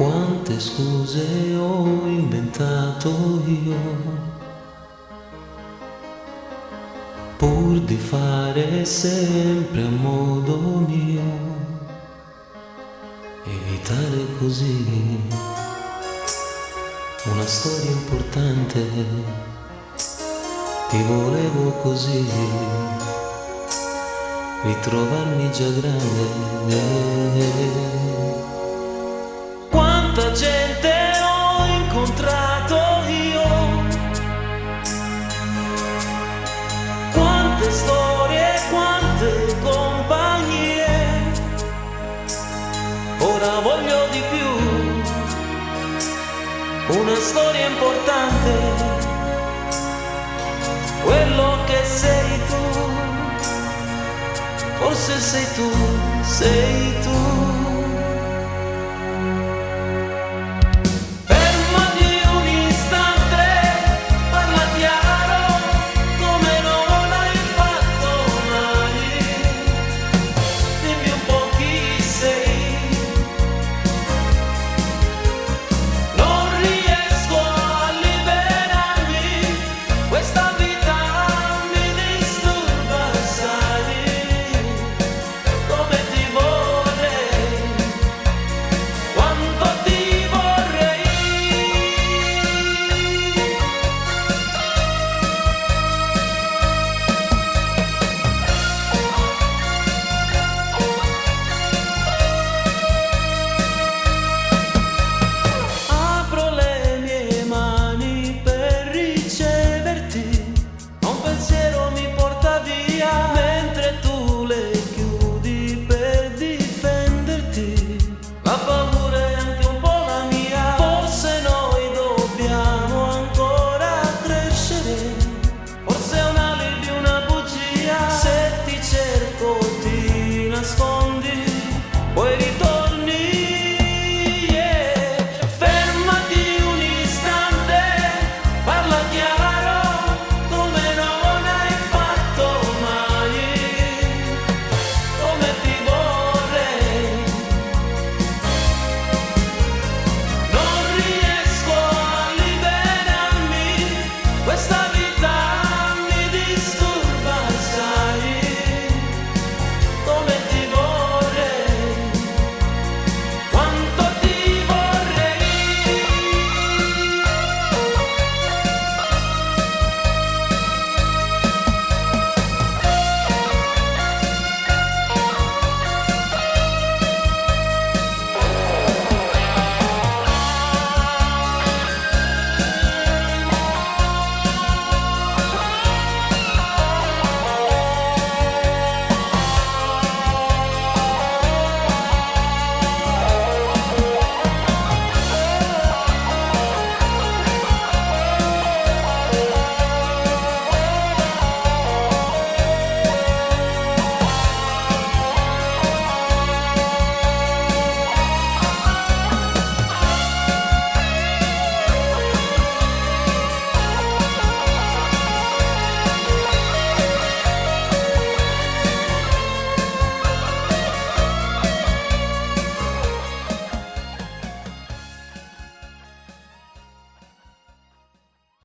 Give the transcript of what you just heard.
Quante scuse ho inventato io, pur di fare sempre a modo mio, evitare così una storia importante. Ti volevo così, ritrovarmi già grande. Quanta gente ho incontrato io, quante storie, quante compagnie. Ora voglio di più, una storia importante. Quello che sei tu, forse sei tu, sei tu.